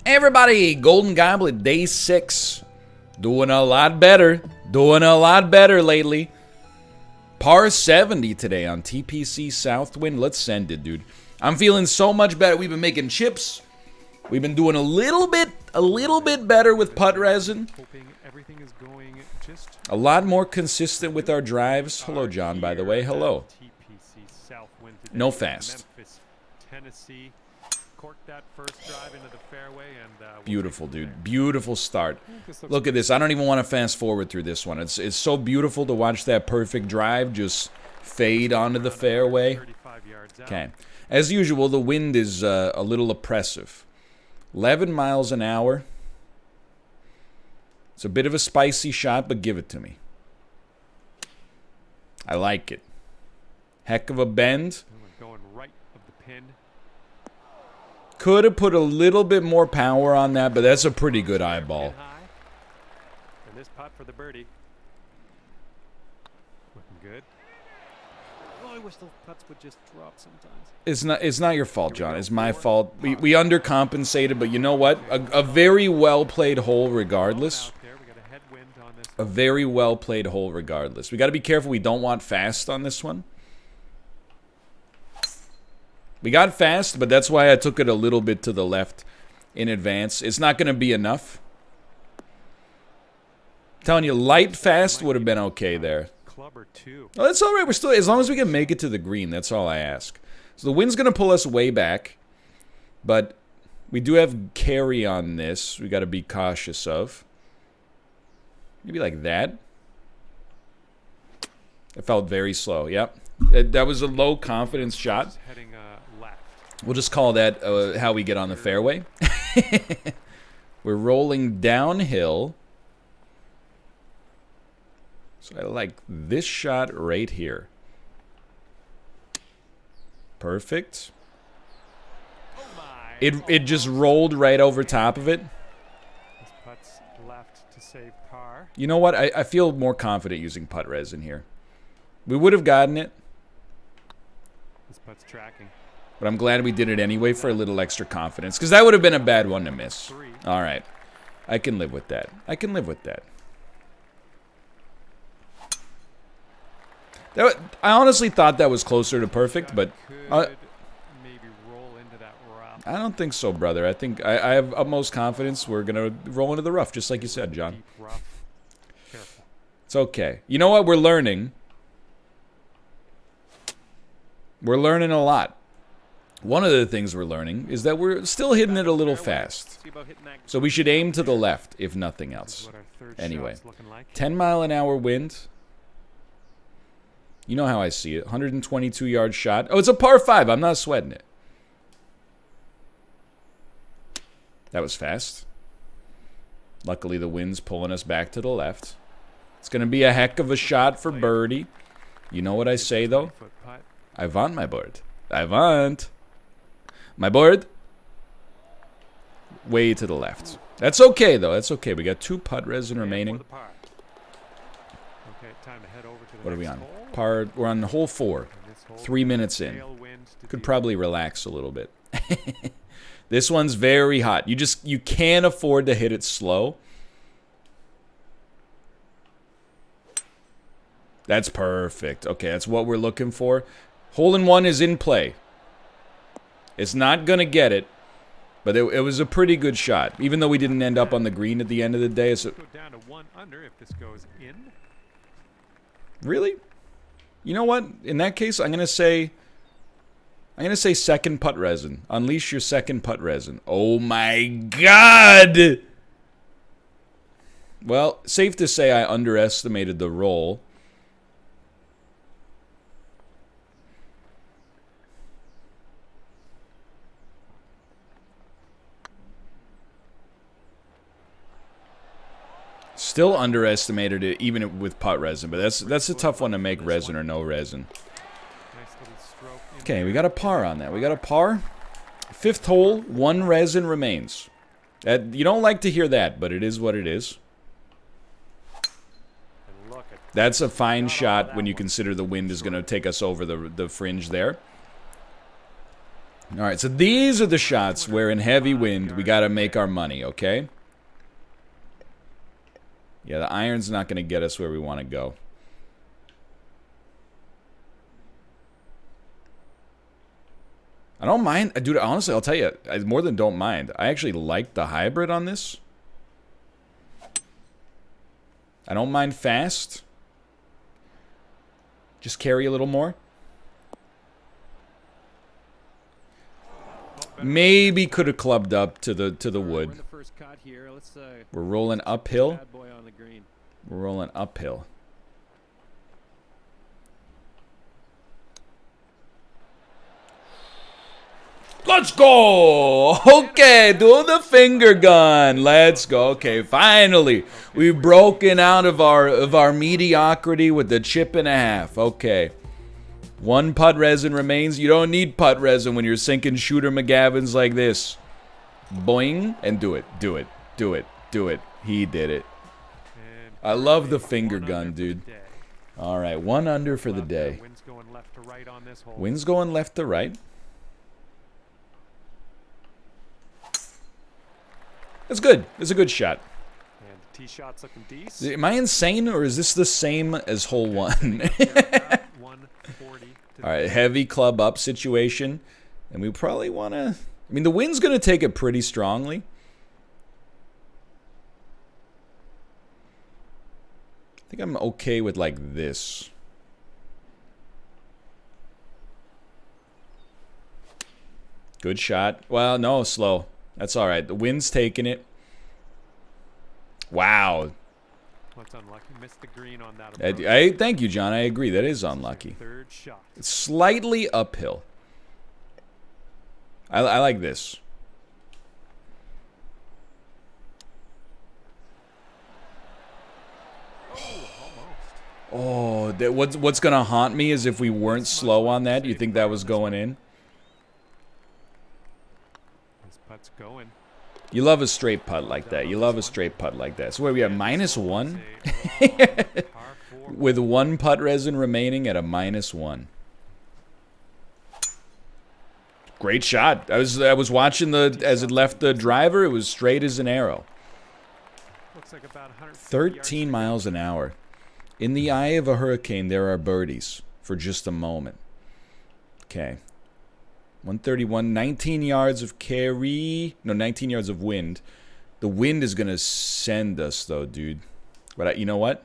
Hey everybody, Golden Goblet, day 6. Doing a lot better. Doing a lot better lately. Par 70 today on TPC Southwind. Let's send it, dude. I'm feeling so much better. We've been making chips. We've been doing a little bit better with putt resin. A lot more consistent with our drives. Hello, John, by the way. Hello. No fast. Beautiful, dude. Beautiful start. Look at this. I don't even want to fast forward through this one. It's so beautiful to watch that perfect drive just fade onto the fairway. Okay. As usual, the wind is a little oppressive. 11 miles an hour. It's a bit of a spicy shot, but give it to me. I like it. Heck of a bend. Could have put a little bit more power on that, but that's a pretty good eyeball. And this putt for the birdie. Looking good. Oh, I wish those putts would just drop sometimes. It's not your fault, John. It's my fault. We undercompensated, but you know what? A very well played hole regardless. A very well played hole regardless. We got to be careful. We don't want fast on this one. We got fast, but that's why I took it a little bit to the left in advance. It's not going to be enough. I'm telling you, light fast would have been okay there. Oh, that's all right. We're still, as long as we can make it to the green, that's all I ask. So the wind's going to pull us way back, but we do have carry on this. We got to be cautious of. Maybe like that. It felt very slow. Yep. That was a low confidence shot. We'll just call that how we get on the fairway. We're rolling downhill. So I like this shot right here. Perfect. It just rolled right over top of it. You know what? I feel more confident using putt resin here. We would have gotten it. This putt's tracking. But I'm glad we did it anyway for a little extra confidence. Because that would have been a bad one to miss. All right. I can live with that. I can live with that. I honestly thought that was closer to perfect, but... I don't think so, brother. I think I have utmost confidence we're going to roll into the rough, just like you said, John. It's okay. You know what? We're learning. We're learning a lot. One of the things we're learning is that we're still hitting it a little fast. So we should aim to the left, if nothing else. Anyway, 10-mile-an-hour wind. You know how I see it. 122-yard shot. Oh, it's a par 5. I'm not sweating it. That was fast. Luckily, the wind's pulling us back to the left. It's going to be a heck of a shot for birdie. You know what I say, though? I want my bird. I want my board. Way to the left. That's okay, though. That's okay. We got 2 putt resin remaining. What are we on? Par. We're on hole 4. 3 minutes in. Could probably relax a little bit. This one's very hot. You can't afford to hit it slow. That's perfect. Okay, that's what we're looking for. Hole in one is in play. It's not going to get it, but it was a pretty good shot. Even though we didn't end up on the green at the end of the day. So really? You know what? In that case, I'm going to say second putt resin. Unleash your second putt resin. Oh my god! Well, safe to say I underestimated the roll. Still underestimated it, even with putt resin, but that's a tough one to make, resin or no resin. Okay, we got a par on that. We got a par. 5th hole, 1 resin remains. You don't like to hear that, but it is what it is. That's a fine shot when you consider the wind is going to take us over the fringe there. All right, so these are the shots where in heavy wind we got to make our money, okay? Yeah, the iron's not going to get us where we want to go. I don't mind. Dude, honestly, I'll tell you, I more than don't mind. I actually like the hybrid on this. I don't mind fast. Just carry a little more. Maybe could have clubbed up to the wood. We're rolling uphill. We're rolling uphill. Let's go! Okay, do the finger gun. Let's go. Okay, finally, we've broken out of our mediocrity with the chip and a half. Okay, one putt resin remains. You don't need putt resin when you're sinking shooter McGavins like this. Boing and do it, do it, do it, do it. He did it. I love the finger gun, dude. All right, 1 under for the day. Wind's going left to right. That's good. It's a good shot. And the tee shot's looking decent. Am I insane, or is this the same as hole 1? All right, heavy club up situation. And we probably want to... I mean, the wind's going to take it pretty strongly. I think I'm okay with, like, this. Good shot. Well, no, slow. That's all right. The wind's taking it. Wow. What's unlucky? Missed the green on that. Thank you, John. I agree. That is unlucky. Third shot. It's slightly uphill. I like this. Oh, what's gonna haunt me is if we weren't slow on that. You think that was going in? This putt's going. You love a straight putt like that. You love a straight putt like that. So where we have -1 with 1 putt resin remaining at a -1. Great shot. I was watching as it left the driver. It was straight as an arrow. Looks like about 13 miles an hour. In the eye of a hurricane, there are birdies for just a moment. Okay. 131, 19 yards of carry. No, 19 yards of wind. The wind is going to send us, though, dude. But you know what?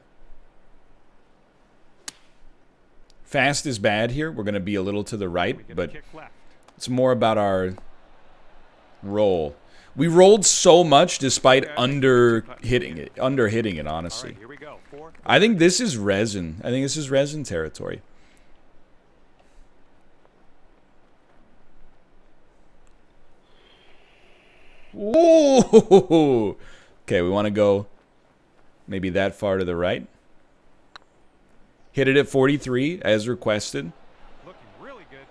Fast is bad here. We're going to be a little to the right, but it's more about our roll. We rolled so much despite under hitting it, honestly. I think this is resin. I think this is resin territory. Ooh. Okay, we want to go maybe that far to the right. Hit it at 43 as requested. Looking really good.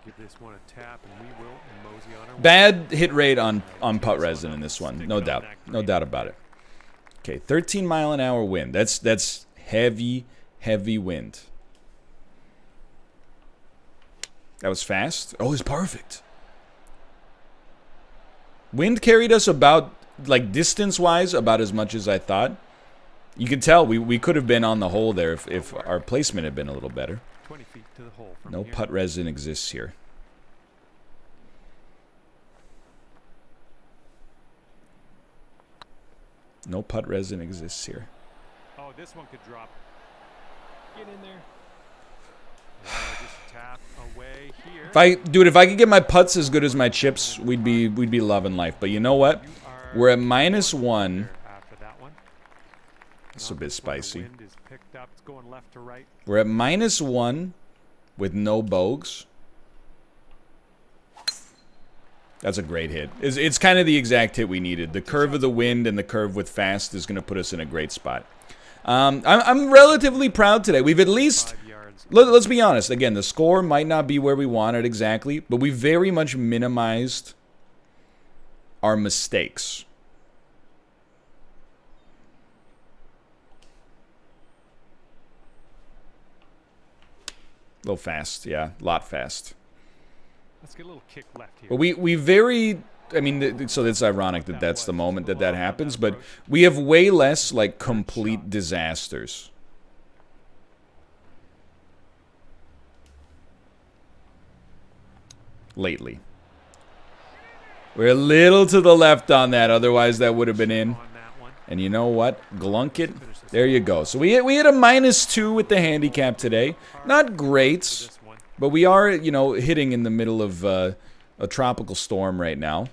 Give this one a tap and we will mosey on our Bad hit rate on putt resin in this one, no doubt. No doubt about it. Okay, 13 mile an hour wind. That's heavy wind. That was fast. Oh, it's perfect. Wind carried us about, like, distance-wise, about as much as I thought. You can tell we could have been on the hole there if our placement had been a little better. 20 feet to the hole from No here. putt resin exists here. No putt resin exists here. Oh, this one could drop. Get in there. Just tap away here. If I could get my putts as good as my chips, we'd be loving life. But you know what? We're at -1. It's a bit spicy. We're at -1 with no bogeys. That's a great hit. It's kind of the exact hit we needed. The curve of the wind and the curve with fast is going to put us in a great spot. I'm relatively proud today. We've at least... Let's be honest. Again, the score might not be where we want it exactly, but we very much minimized our mistakes. A little fast, yeah. A lot fast. Let's get a little kick left here. But we very... I mean, so it's ironic that that's the moment that happens, but we have way less, like, complete disasters. Lately. We're a little to the left on that, otherwise that would have been in. And you know what? Glunk it. There you go. So we hit a -2 with the handicap today. Not great, but we are, you know, hitting in the middle of a tropical storm right now.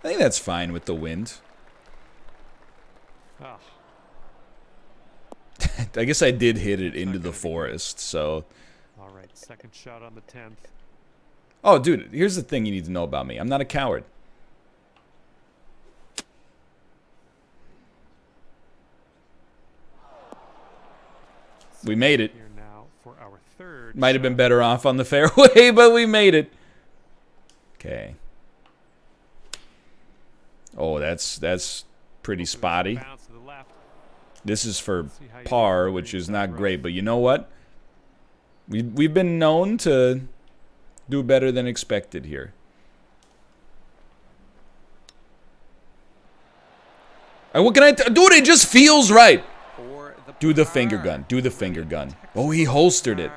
I think that's fine with the wind. Oh. I guess I did hit it into the forest, so... Alright, second shot on the 10th. Oh, dude, here's the thing you need to know about me. I'm not a coward. We made it. Here now for our third Might have been better off on the fairway, but we made it. Okay. Oh, that's pretty spotty. bounce to the left. This is for par, which is not great, but you know what? We've been known to do better than expected here. And what can I dude, it just feels right. Do the finger gun. Do the finger gun. Oh, he holstered it.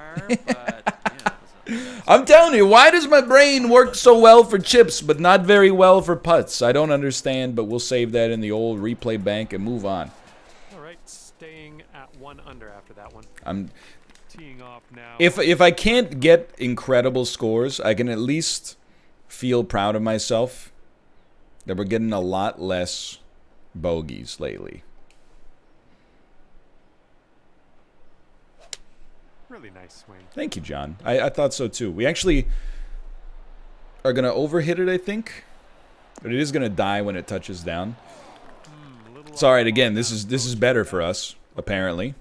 I'm telling you, why does my brain work so well for chips, but not very well for putts? I don't understand, but we'll save that in the old replay bank and move on. All right, staying at 1 under after that one. I'm teeing off now. If I can't get incredible scores, I can at least feel proud of myself that we're getting a lot less bogeys lately. Really nice swing. Thank you, John. I thought so too. We actually are gonna overhit it, I think, but it is gonna die when it touches down. It's all right. Again, this is better for us, apparently.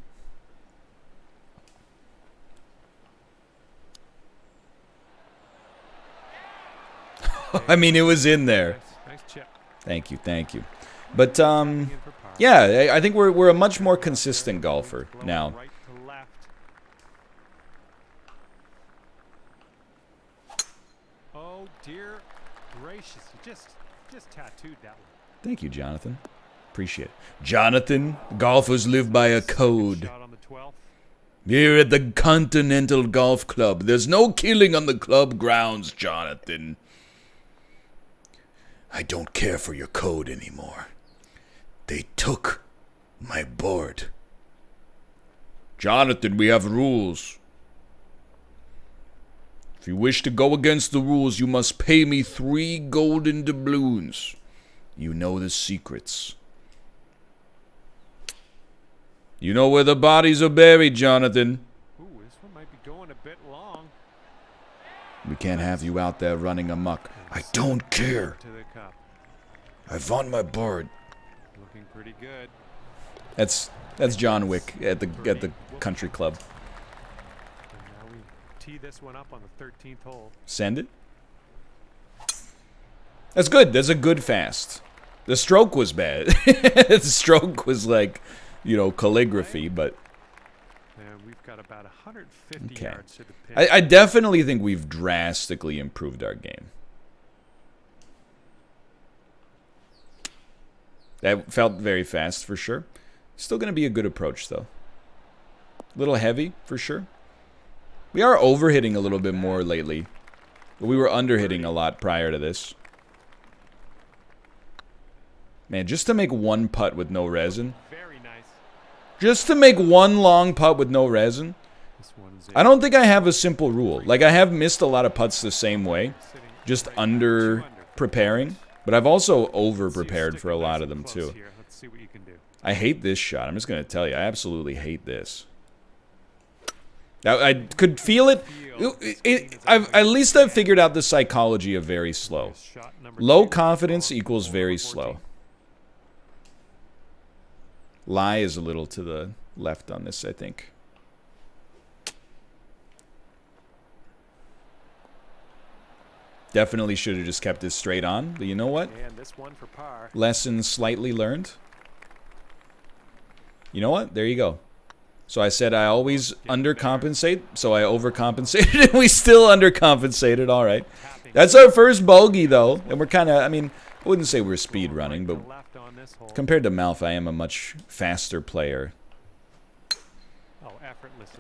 I mean, it was in there. Nice chip. Thank you, thank you. But yeah, I think we're a much more consistent golfer now. Right to left. Oh dear gracious! You just tattooed that one. Thank you, Jonathan. Appreciate it. Jonathan, golfers live by a code. Shot on the 12th. Here at the Continental Golf Club, there's no killing on the club grounds, Jonathan. I don't care for your code anymore. They took my board. Jonathan, we have rules. If you wish to go against the rules, you must pay me 3 golden doubloons. You know the secrets. You know where the bodies are buried, Jonathan. Ooh, this one might be going a bit long. We can't have you out there running amok. I don't care. To the cup. I've won my board. Looking pretty good. That's John Wick at the country club. And now we tee this one up on the 13th hole. Send it. That's good. That's a good fast. The stroke was bad. The stroke was like, you know, calligraphy, but And we've got about 150 okay. yards to the pin. I definitely think we've drastically improved our game. That felt very fast for sure. Still going to be a good approach though. A little heavy for sure. We are overhitting a little bit more lately. But we were underhitting a lot prior to this. Man, just to make one putt with no resin. Very nice. Just to make one long putt with no resin. This one's I don't think I have a simple rule. Like, I have missed a lot of putts the same way. Just under preparing. But I've also over prepared for a lot of them too. Let's see what you can do. I hate this shot. I'm just going to tell you. I absolutely hate this. I could feel it. At least I've figured out the psychology of very slow. Low confidence equals very slow. Lie is a little to the left on this, I think. Definitely should have just kept this straight on, but you know what? And this one for par. Lesson slightly learned. You know what? There you go. So I said I always undercompensate, so I overcompensated, and we still undercompensated. All right. That's our first bogey, though. And we're kind of, I mean, I wouldn't say we're speed running, but compared to MALF, I am a much faster player.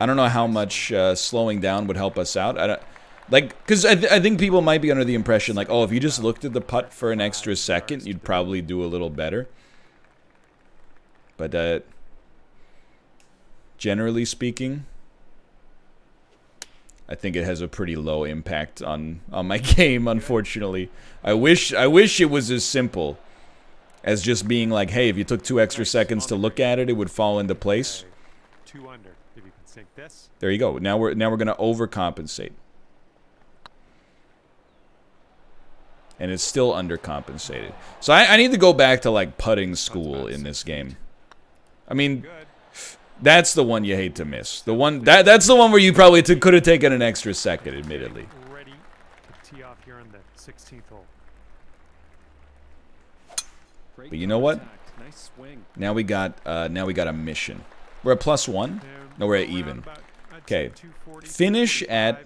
I don't know how much slowing down would help us out. I don't, like, because I think people might be under the impression, like, oh, if you just looked at the putt for an extra second, you'd probably do a little better. But generally speaking, I think it has a pretty low impact on my game, unfortunately. I wish it was as simple as just being like, hey, if you took 2 extra seconds to look at it, it would fall into place. 2 under. If you can sink this. There you go. Now we're going to overcompensate. And it's still undercompensated. So I need to go back to like putting school in this game. I mean, that's the one you hate to miss. The one that's the one where you probably could have taken an extra second, admittedly. Ready to tee off here on the 16th hole. But you know what? Now we got a mission. We're at +1. No, we're at even. Okay. Finish at.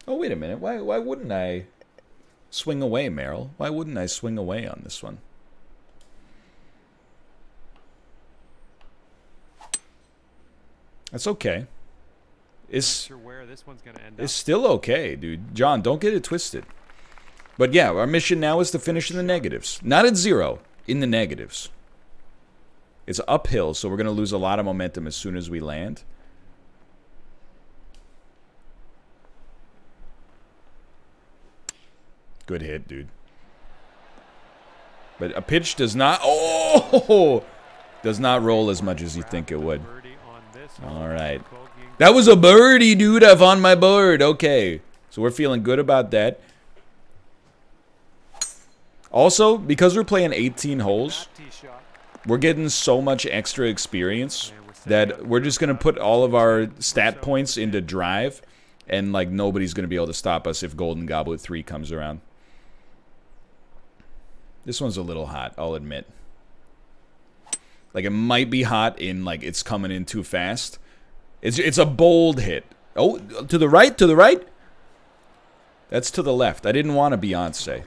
Oh, wait a minute. Why wouldn't I swing away, Merrill? Why wouldn't I swing away on this one? That's okay. It's still okay, dude. John, don't get it twisted. But yeah, our mission now is to finish in the negatives. Not at 0, in the negatives. It's uphill, so we're going to lose a lot of momentum as soon as we land. Good hit, dude. But a pitch does not... Oh! Does not roll as much as you think it would. All right. That was a birdie, dude. I've on my board. Okay. So we're feeling good about that. Also, because we're playing 18 holes, we're getting so much extra experience that we're just going to put all of our stat points into drive, and like nobody's going to be able to stop us if Golden Goblet 3 comes around. This one's a little hot, I'll admit. Like, it might be hot in, like, it's coming in too fast. It's a bold hit. Oh, to the right, to the right? That's to the left. I didn't want a Beyonce.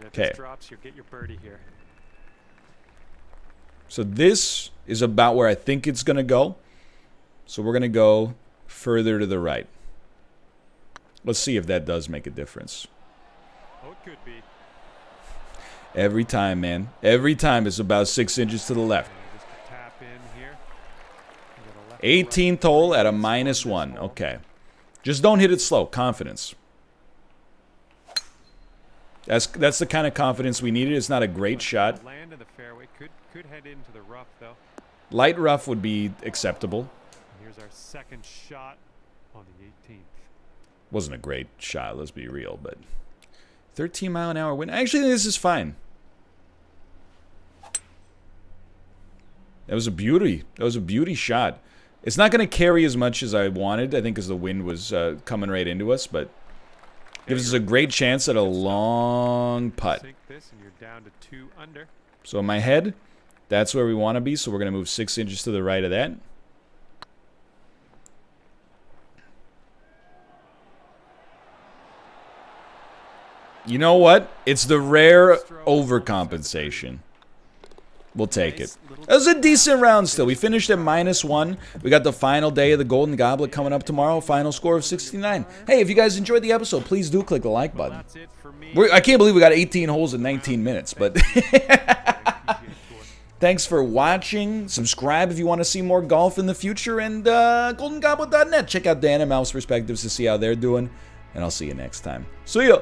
Okay. So this is about where I think it's going to go. So we're going to go further to the right. Let's see if that does make a difference. Oh, it could be. Every time, man. Every time it's about 6 inches to the left. 18th hole at a -1. Okay. Just don't hit it slow. Confidence. That's the kind of confidence we needed. It's not a great shot. Land in the fairway. Could head into the rough, though. Light rough would be acceptable. Here's our second shot on the 18th. Wasn't a great shot, let's be real, but 13-mile-an-hour wind. Actually, this is fine. That was a beauty. That was a beauty shot. It's not going to carry as much as I wanted, I think, because the wind was coming right into us, but gives us a great chance at a long putt. So in my head, that's where we want to be, so we're going to move 6 inches to the right of that. You know what? It's the rare overcompensation. We'll take it. That was a decent round still. We finished at -1. We got the final day of the Golden Goblet coming up tomorrow. Final score of 69. Hey, if you guys enjoyed the episode, please do click the like button. I can't believe we got 18 holes in 19 minutes, but... Thanks for watching. Subscribe if you want to see more golf in the future. And GoldenGoblet.net. Check out Dan and MALF's perspectives to see how they're doing. And I'll see you next time. See ya!